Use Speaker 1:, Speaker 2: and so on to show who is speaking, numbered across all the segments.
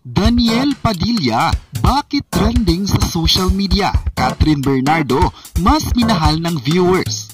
Speaker 1: Daniel Padilla, bakit trending sa social media? Catherine Bernardo, mas minahal ng viewers.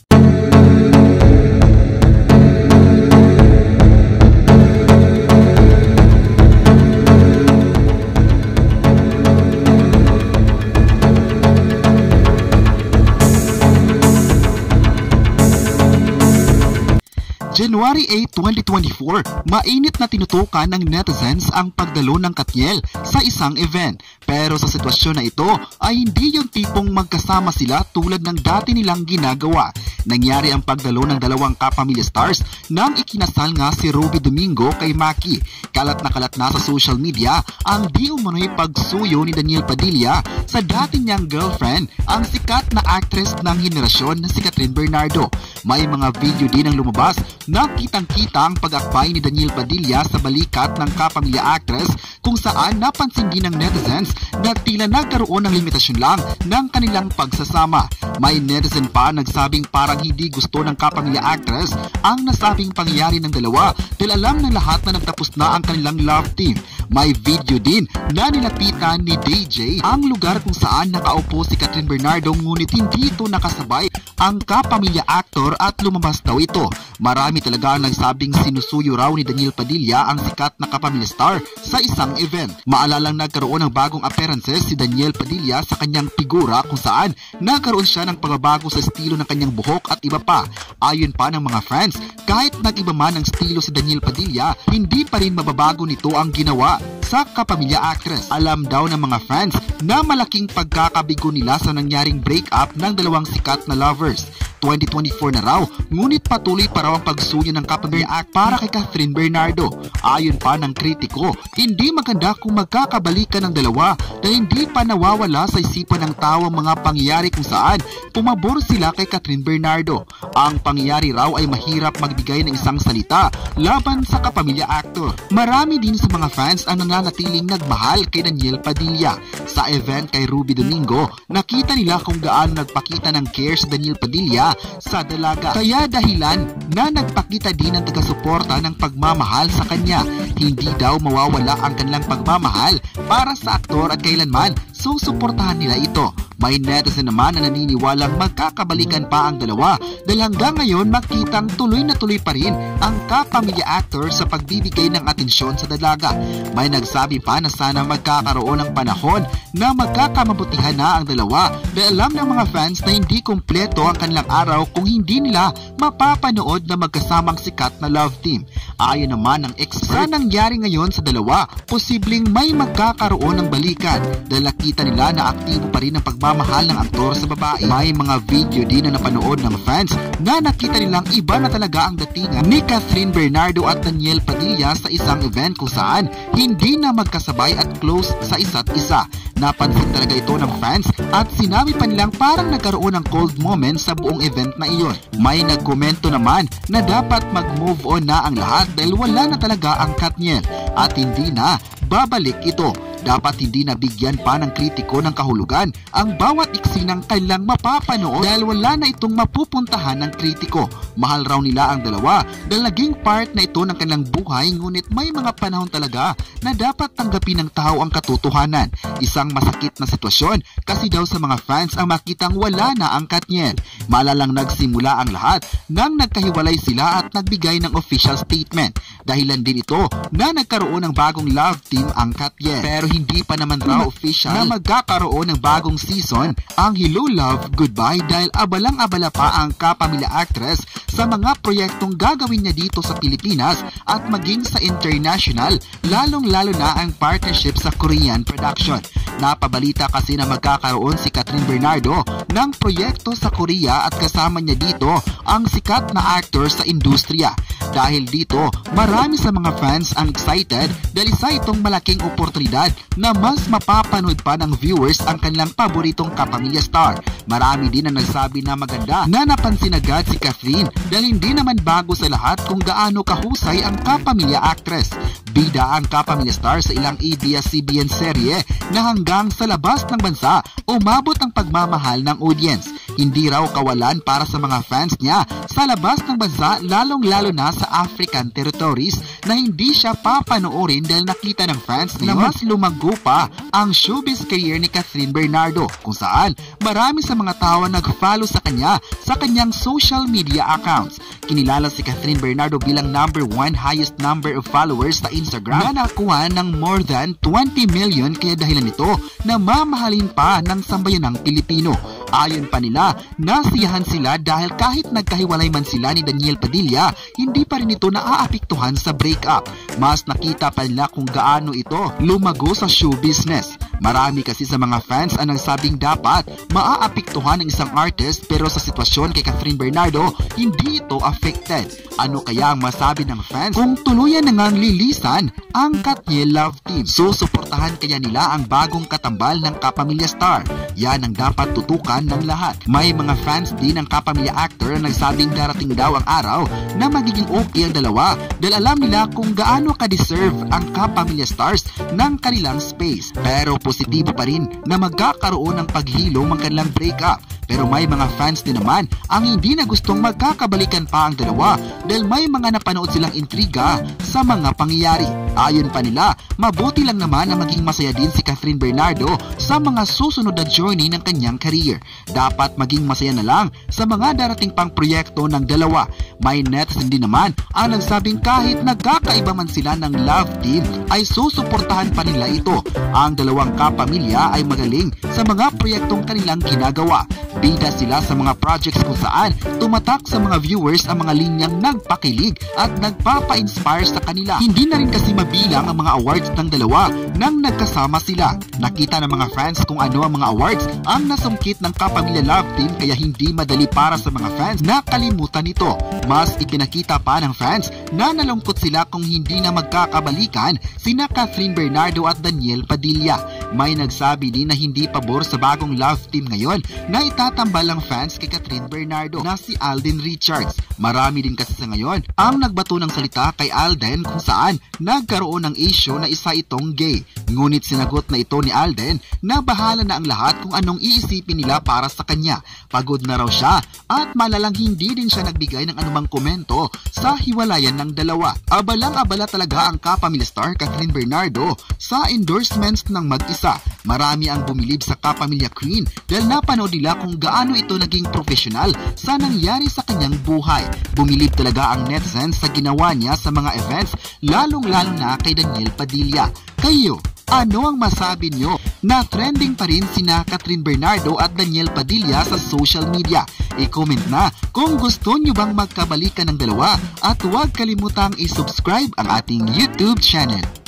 Speaker 1: January 8, 2024, mainit na tinutukan ng netizens ang pagdalo ng Katniel sa isang event. Pero sa sitwasyon na ito ay hindi yung tipong magkasama sila tulad ng dati nilang ginagawa. Nangyari ang pagdalo ng dalawang kapamilya stars nang ikinasal nga si Ruby Domingo kay Maki. Kalat na sa social media ang di umano'y pagsuyo ni Daniel Padilla sa dati niyang girlfriend, ang sikat na actress ng henerasyon na si Catherine Bernardo. May mga video din ang lumabas na kitang-kita ang pag-akbay ni Daniel Padilla sa balikat ng kapamilya actress, kung saan napansin din ng netizens na tila nagkaroon ng limitasyon lang ng kanilang pagsasama. May netizen pa nagsabing parang hindi gusto ng kapamilya actress ang nasabing pangyayari ng dalawa dahil alam ng lahat na nagtapos na ang kanilang love team. May video din na nilapitan ni DJ ang lugar kung saan nakaupo si Catherine Bernardo, ngunit hindi ito nakasabay ang kapamilya actor at lumabas daw ito. Marami talaga ang nagsabing sinusuyo raw ni Daniel Padilla ang sikat na kapamilya star sa isang event. Maalalang nagkaroon ng bagong appearances si Daniel Padilla sa kanyang figura, kung saan nagkaroon siya ng pagbabago sa estilo ng kanyang buhok at iba pa. Ayon pa ng mga fans, kahit nag-iba man ang estilo si Daniel Padilla, hindi pa rin mababago nito ang ginawa sa kapamilya actress. Alam daw ng mga fans na malaking pagkakabigo nila sa nangyaring breakup ng dalawang sikat na lovers. 2024 na raw, ngunit patuloy pa raw ang pagsuyo ng kapamilya act para kay Catherine Bernardo. Ayon pa ng kritiko, hindi maganda kung magkakabalikan ng dalawa dahil hindi pa nawawala sa isipan ng tao ang mga pangyayari kung saan pumabor sila kay Catherine Bernardo. Ang pangyayari raw ay mahirap magbigay ng isang salita laban sa kapamilya actor. Marami din sa mga fans ang nananatiling nagmahal kay Daniel Padilla. Sa event kay Ruby Domingo, nakita nila kung gaano nagpakita ng care si Daniel Padilla sa dalaga. Kaya dahilan na nagpakita din ng taga-suporta ng pagmamahal sa kanya. Hindi daw mawawala ang kanilang pagmamahal para sa aktor at kailanman susuportahan nila ito. May netizen naman na naniniwalang magkakabalikan pa ang dalawa dahil hanggang ngayon makitang tuloy na tuloy pa rin ang kapamilya actor sa pagbibigay ng atensyon sa dalaga. May nagsabi pa na sana magkakaroon ng panahon na magkakamabutihan na ang dalawa dahil alam ng mga fans na hindi kumpleto ang kanilang araw kung hindi nila mapapanood na magkasamang sikat na love team. Ayon naman ng expert, sa nangyari ngayon sa dalawa, posibleng may magkakaroon ng balikan dahil nakita nila na aktibo pa rin ang pagmamahal ng aktor sa babae. May mga video din na napanood ng fans na nakita nilang iba na talaga ang datingan ni Catherine Bernardo at Daniel Padilla sa isang event kung saan hindi na magkasabay at close sa isa't isa. Napansin talaga ito ng fans at sinabi pa nilang parang nagkaroon ng cold moment sa buong event na iyon. May nagkomento naman na dapat mag-move on na ang lahat dahil wala na talaga ang Katniel at hindi na babalik ito. Dapat hindi nabigyan pa ng kritiko ng kahulugan ang bawat iksinang kailang mapapanood dahil wala na itong mapupuntahan ng kritiko. Mahal raw nila ang dalawa dahil naging part na ito ng kanilang buhay, ngunit may mga panahon talaga na dapat tanggapin ng tao ang katotohanan. Isang masakit na sitwasyon kasi daw sa mga fans ang makitang wala na ang Katniel. Malalang nagsimula ang lahat nang nagkahiwalay sila at nagbigay ng official statement. Dahilan din ito na nagkaroon ng bagong love team ang Katniel. Pero hindi pa naman raw official na magkakaroon ng bagong season ang Hello Love Goodbye dahil abalang-abala pa ang kapamilya actress sa mga proyektong gagawin niya dito sa Pilipinas at maging sa international, lalong-lalo na ang partnership sa Korean production. Napabalita kasi na magkakaroon si Catherine Bernardo ng proyekto sa Korea at kasama niya dito ang sikat na actor sa industriya. Dahil dito, marami sa mga fans ang excited dahil isa itong malaking oportunidad na mas mapapanood pa ng viewers ang kanilang paboritong kapamilya star. Marami din ang nagsabi na maganda na napansin agad si Catherine dahil hindi naman bago sa lahat kung gaano kahusay ang kapamilya actress. Bida ang kapamilya star sa ilang ABS-CBN serye na hanggang sa labas ng bansa umabot ang pagmamahal ng audience. Hindi raw kawalan para sa mga fans niya sa labas ng bansa, lalong-lalo na sa African territory. stories na hindi siya papanoorin dahil nakita ng fans na mas lumago pa ang showbiz career ni Catherine Bernardo, kung saan marami sa mga tao nag-follow sa kanya sa kanyang social media accounts. Kinilala si Catherine Bernardo bilang #1 highest number of followers sa Instagram na nakuha ng more than 20 million, kaya dahilan nito na mamahalin pa ng sambayanang Pilipino. Ayon pa nila, nasiyahan sila dahil kahit nagkahiwalay man sila ni Daniel Padilla, hindi pa rin ito naaapektuhan sa breakup. Mas nakita pa nila kung gaano ito lumago sa show business. Marami kasi sa mga fans ang nagsabing dapat maaapektuhan ng isang artist, pero sa sitwasyon kay Catherine Bernardo, hindi ito affected. Ano kaya ang masabi ng fans kung tuluyan na ngang lilisan ang Katniel Love Team? Susuportahan kaya nila ang bagong katambal ng Kapamilya star? Yan ang dapat tutukan ng lahat. May mga fans din ng Kapamilya actor na nagsabing darating daw ang araw na magiging okay ang dalawa dahil alam nila kung gaano ka-deserve ang Kapamilya stars ng kanilang space. Pero positibo pa rin na magkakaroon ng paghilom ang kanilang breakup. Pero may mga fans din naman ang hindi na gustong magkakabalikan pa ang dalawa dahil may mga napanood silang intriga sa mga pangyayari. Ayon pa nila, mabuti lang naman na maging masaya din si Catherine Bernardo sa mga susunod na journey ng kanyang career. Dapat maging masaya na lang sa mga darating pang proyekto ng dalawa. May netizen din naman ang nagsabing kahit nagkakaiba man sila ng love team ay susuportahan pa nila ito. Ang dalawang kapamilya ay magaling sa mga proyektong kanilang ginagawa. Bida sila sa mga projects kung saan tumatak sa mga viewers ang mga linyang nagpakilig at nagpapa-inspire sa kanila. Hindi na rin kasi mabilang ang mga awards ng dalawa nang nagkasama sila. Nakita ng mga fans kung ano ang mga awards ang nasungkit ng Kapamilya Love Team, kaya hindi madali para sa mga fans na kalimutan ito. Mas ipinakita pa ng fans na nalungkot sila kung hindi na magkakabalikan sina Catherine Bernardo at Daniel Padilla. May nagsabi din na hindi pabor sa bagong love team ngayon na itatambal ang fans kay Catherine Bernardo na si Alden Richards. Marami din kasi sa ngayon ang nagbato ng salita kay Alden kung saan nagkaroon ng issue na isa itong gay. Ngunit sinagot na ito ni Alden na bahala na ang lahat kung anong iisipin nila para sa kanya. Pagod na raw siya at malalang hindi din siya nagbigay ng anumang komento sa hiwalayan ng dalawa. Abalang-abala talaga ang Kapamilya star Catherine Bernardo sa endorsements ng mag-isa. Marami ang bumilib sa Kapamilya Queen dahil napanood nila kung gaano ito naging professional sa nangyari sa kanyang buhay. Bumilib talaga ang netizens sa ginawa niya sa mga events, lalong-lalo na kay Daniel Padilla. Kayo, ano ang masabi nyo? Na trending pa rin sina Catherine Bernardo at Daniel Padilla sa social media. I-comment na kung gusto nyo bang magkabalikan ng dalawa at huwag kalimutang i-subscribe ang ating YouTube channel.